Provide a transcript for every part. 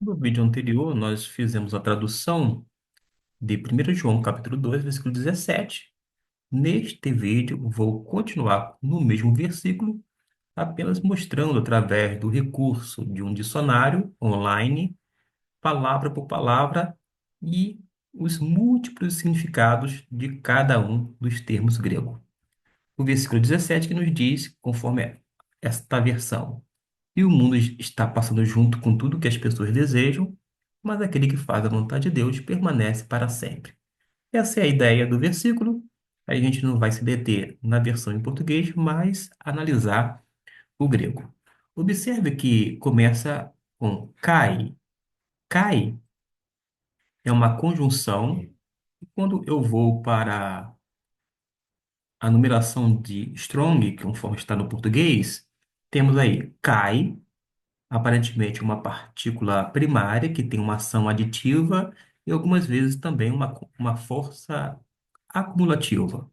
No vídeo anterior, nós fizemos a tradução de 1 João, capítulo 2, versículo 17. Neste vídeo, vou continuar no mesmo versículo, apenas mostrando através do recurso de um dicionário online, palavra por palavra, e os múltiplos significados de cada um dos termos grego. O versículo 17 que nos diz, conforme esta versão: e o mundo está passando junto com tudo que as pessoas desejam, mas aquele que faz a vontade de Deus permanece para sempre. Essa é a ideia do versículo. A gente não vai se deter na versão em português, mas analisar o grego. Observe que começa com kai. Kai é uma conjunção. E quando eu vou para a numeração de Strong, que conforme está no português, temos aí kai, aparentemente uma partícula primária que tem uma ação aditiva e algumas vezes também uma força acumulativa.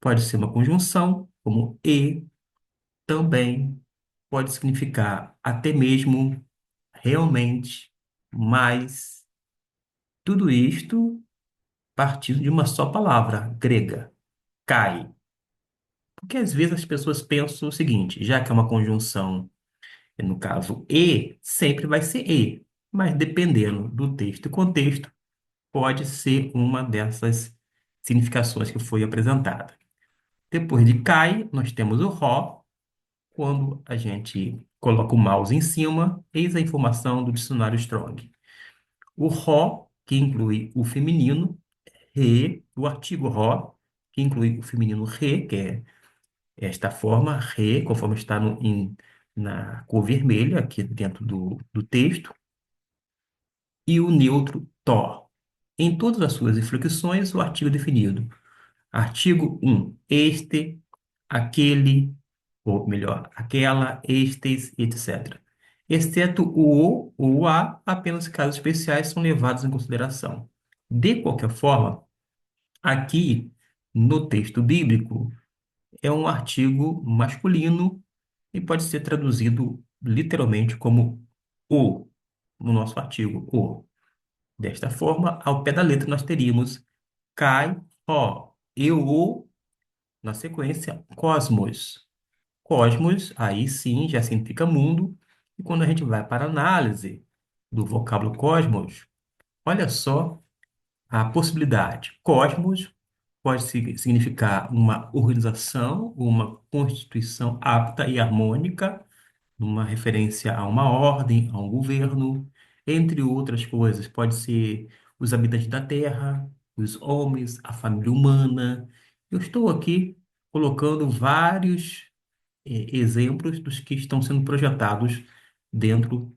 Pode ser uma conjunção, como e, também pode significar até mesmo, realmente, mas, tudo isto partindo de uma só palavra grega, kai. Porque às vezes as pessoas pensam o seguinte: já que é uma conjunção, no caso e, sempre vai ser e, mas dependendo do texto e contexto, pode ser uma dessas significações que foi apresentada. Depois de cai, nós temos o ró. Quando a gente coloca o mouse em cima, eis a informação do dicionário Strong. O ró, que inclui o feminino, re, o artigo ró, que inclui o feminino re, que é esta forma, re, conforme está na cor vermelha aqui dentro do texto, e o neutro to. Em todas as suas inflexões, o artigo definido. Artigo um: este, aquele, ou melhor, aquela, estes, etc. Exceto o a, apenas casos especiais são levados em consideração. De qualquer forma, aqui no texto bíblico é um artigo masculino e pode ser traduzido literalmente como o, no nosso artigo, o. Desta forma, ao pé da letra, nós teríamos Kai, Ho, eu, o, na sequência, cosmos. Cosmos, aí sim, já significa mundo. E quando a gente vai para a análise do vocábulo cosmos, olha só a possibilidade. Cosmos pode significar uma organização, uma constituição apta e harmônica, uma referência a uma ordem, a um governo, entre outras coisas. Pode ser os habitantes da Terra, os homens, a família humana. Eu estou aqui colocando vários exemplos dos que estão sendo projetados dentro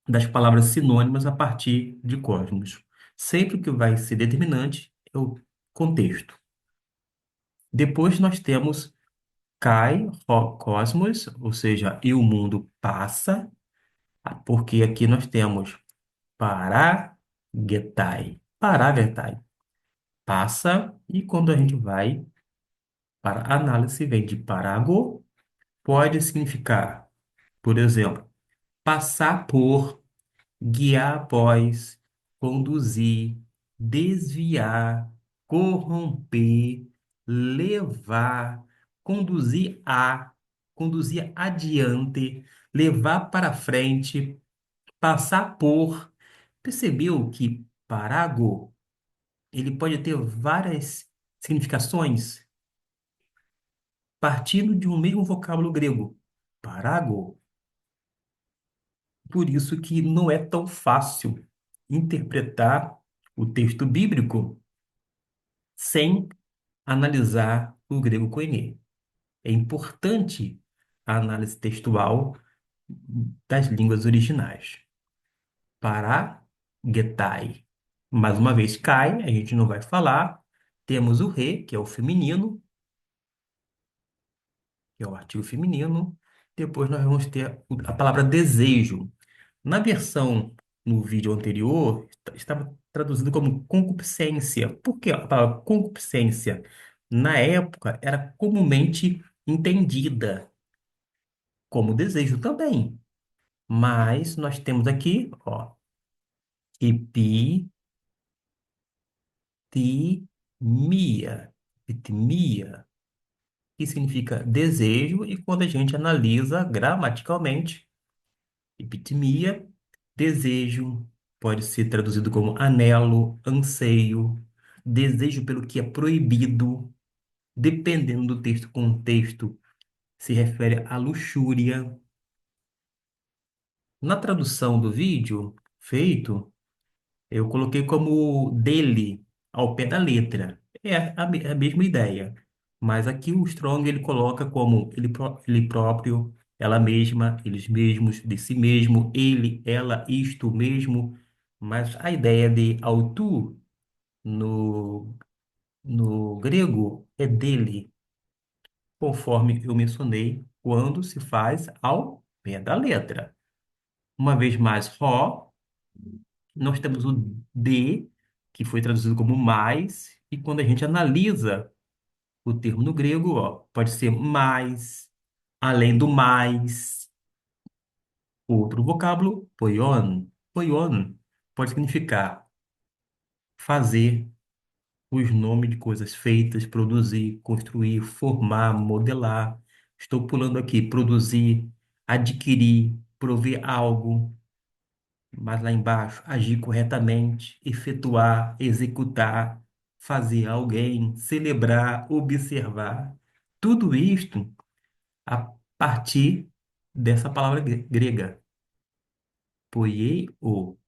das palavras sinônimas a partir de cosmos. Sempre o que vai ser determinante é o contexto. Depois nós temos cosmos, ou seja, e o mundo passa, porque aqui nós temos paragetai. Paragetai passa, e quando a gente vai para a análise, vem de parago, pode significar, por exemplo, passar por, guiar após, conduzir, desviar, corromper, levar, conduzir a, conduzir adiante, levar para frente, passar por. Percebeu que parágo, ele pode ter várias significações partindo de um mesmo vocábulo grego, parágo. Por isso que não é tão fácil interpretar o texto bíblico sem analisar o grego koiné. É importante a análise textual das línguas originais. Paragetai. Mais uma vez, cai, a gente não vai falar. Temos o re, que é o feminino, que é o artigo feminino. Depois nós vamos ter a palavra desejo. Na versão, no vídeo anterior, estava traduzido como concupiscência. Por que a palavra concupiscência? Na época, era comumente entendida como desejo também. Mas nós temos aqui, ó, Epitimia. Epitimia, que significa desejo, e quando a gente analisa gramaticalmente, epitimia, desejo, pode ser traduzido como anelo, anseio, desejo pelo que é proibido, dependendo do texto, contexto, se refere à luxúria. Na tradução do vídeo feito, eu coloquei como dele, ao pé da letra. É a mesma ideia. Mas aqui o Strong ele coloca como ele próprio, ela mesma, eles mesmos, de si mesmo, ele, ela, isto mesmo. Mas a ideia de autu no, no grego é dele, conforme eu mencionei, quando se faz ao pé da letra. Uma vez mais, ró. Nós temos o de, que foi traduzido como mais, e quando a gente analisa o termo no grego, ó, pode ser mais, além do mais. Outro vocábulo, poion. Poion pode significar fazer, os nomes de coisas feitas, produzir, construir, formar, modelar. Estou pulando aqui, produzir, adquirir, prover algo. Mas lá embaixo, agir corretamente, efetuar, executar, fazer alguém, celebrar, observar. Tudo isto a partir dessa palavra grega, poieo,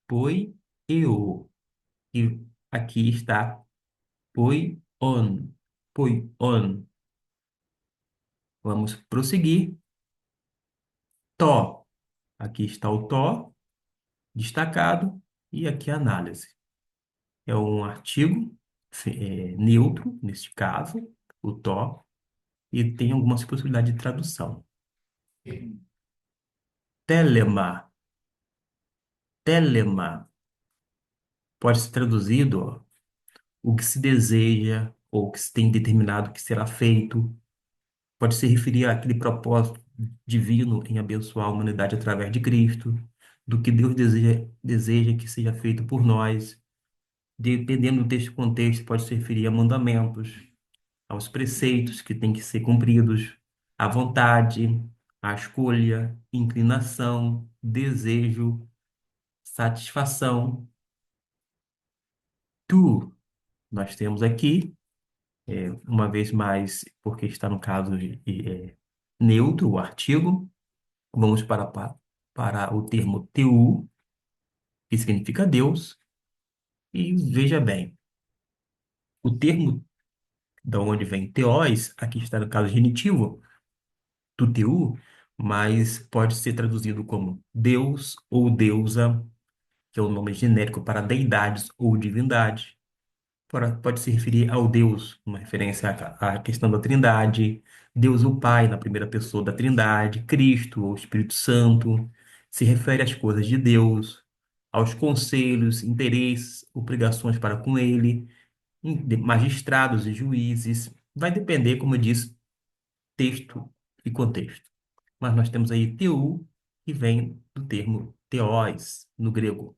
poieo. E aqui está poion, poion. Vamos prosseguir. Tó. Aqui está o tó destacado e aqui a análise. É um artigo neutro, neste caso, o tó, e tem algumas possibilidades de tradução. Telema, telema, pode ser traduzido, ó, o que se deseja ou o que se tem determinado que será feito. Pode se referir àquele propósito divino em abençoar a humanidade através de Cristo, do que Deus deseja que seja feito por nós. Dependendo do texto e contexto, pode se referir a mandamentos, aos preceitos que têm que ser cumpridos, à vontade, à escolha, inclinação, desejo, satisfação. Tu, nós temos aqui, uma vez mais, porque está no caso neutro, o artigo, vamos para o termo teu, que significa Deus, e veja bem, o termo da onde vem teós, aqui está no caso genitivo, tuteu, mas pode ser traduzido como Deus ou deusa, que é o nome genérico para deidades ou divindade. Pode se referir ao Deus, uma referência à questão da Trindade, Deus o Pai na primeira pessoa da Trindade, Cristo ou Espírito Santo, se refere às coisas de Deus, aos conselhos, interesses, obrigações para com ele, magistrados e juízes. Vai depender, como eu disse, texto e contexto. Mas nós temos aí teu, que vem do termo theos, no grego.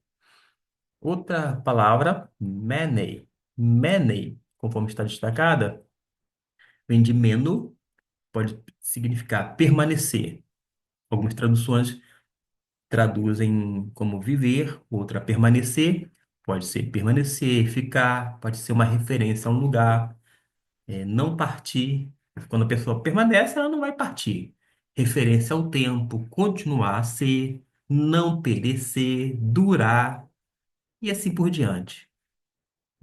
Outra palavra, menei. Menei, conforme está destacada, vem de meno, pode significar permanecer. Algumas traduções traduzem como viver, outra permanecer, pode ser permanecer, ficar, pode ser uma referência a um lugar, não partir. Quando a pessoa permanece, ela não vai partir. Referência ao tempo, continuar a ser, não perecer, durar e assim por diante.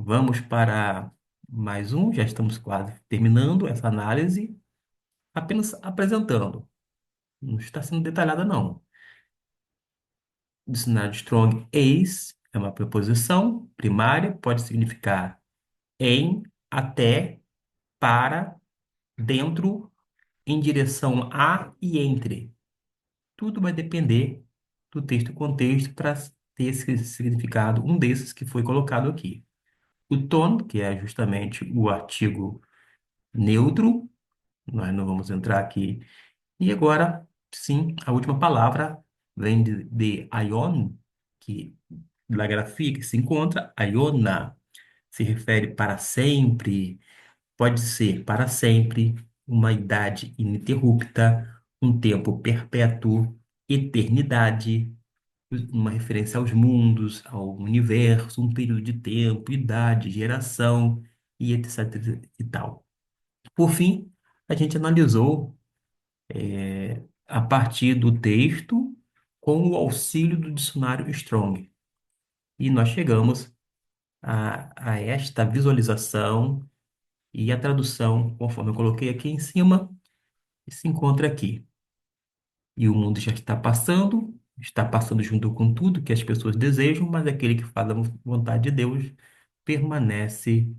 Vamos para mais um, já estamos quase terminando essa análise, apenas apresentando. Não está sendo detalhada, não. O dicionário Strong, eis é uma preposição primária, pode significar em, até, para, dentro, em direção a e entre. Tudo vai depender do texto e contexto para ter esse significado, um desses que foi colocado aqui. O ton, que é justamente o artigo neutro, nós não vamos entrar aqui. E agora, sim, a última palavra vem de aion, que da grafia que se encontra, aiona, se refere para sempre, pode ser para sempre, uma idade ininterrupta, um tempo perpétuo, eternidade, uma referência aos mundos, ao universo, um período de tempo, idade, geração e etc e tal. Por fim, a gente analisou a partir do texto com o auxílio do dicionário Strong. E nós chegamos a esta visualização e a tradução, conforme eu coloquei aqui em cima, se encontra aqui. E o mundo já está passando junto com tudo que as pessoas desejam, mas aquele que faz a vontade de Deus permanece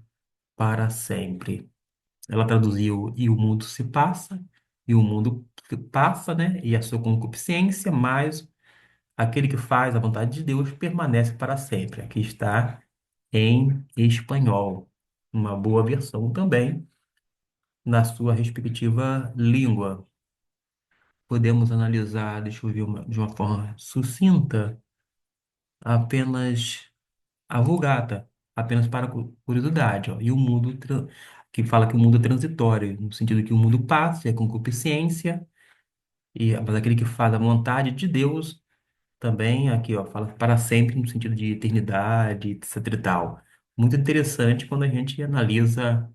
para sempre. Ela traduziu, e o mundo se passa, e o mundo se passa, né? E a sua concupiscência, mas aquele que faz a vontade de Deus permanece para sempre. Aqui está em espanhol, uma boa versão também na sua respectiva língua. Podemos analisar, deixa eu ver de uma forma sucinta, apenas a Vulgata, apenas para curiosidade, ó. E o mundo, que fala que o mundo é transitório, no sentido que o mundo passa, é concupiscência, mas aquele que faz a vontade de Deus, também aqui, ó, fala para sempre, no sentido de eternidade, etc e tal. Muito interessante quando a gente analisa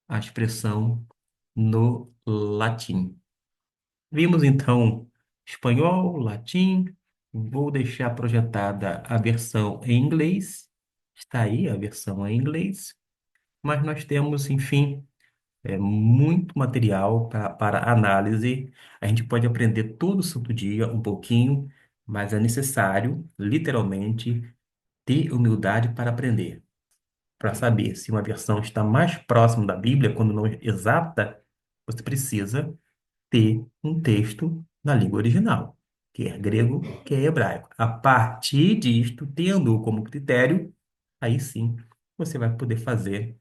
a expressão no latim. Vimos então espanhol, latim. Vou deixar projetada a versão em inglês. Está aí a versão em inglês. Mas nós temos, enfim, muito material para análise. A gente pode aprender todo santo dia um pouquinho, mas é necessário, literalmente, ter humildade para aprender. Para saber se uma versão está mais próxima da Bíblia, quando não exata, você precisa ter um texto na língua original, quer grego, quer hebraico. A partir disto, tendo como critério, aí sim você vai poder fazer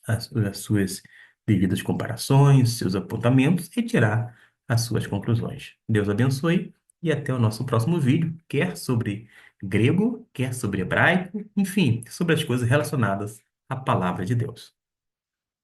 as suas devidas comparações, seus apontamentos e tirar as suas conclusões. Deus abençoe e até o nosso próximo vídeo, quer sobre grego, quer sobre hebraico, enfim, sobre as coisas relacionadas à palavra de Deus.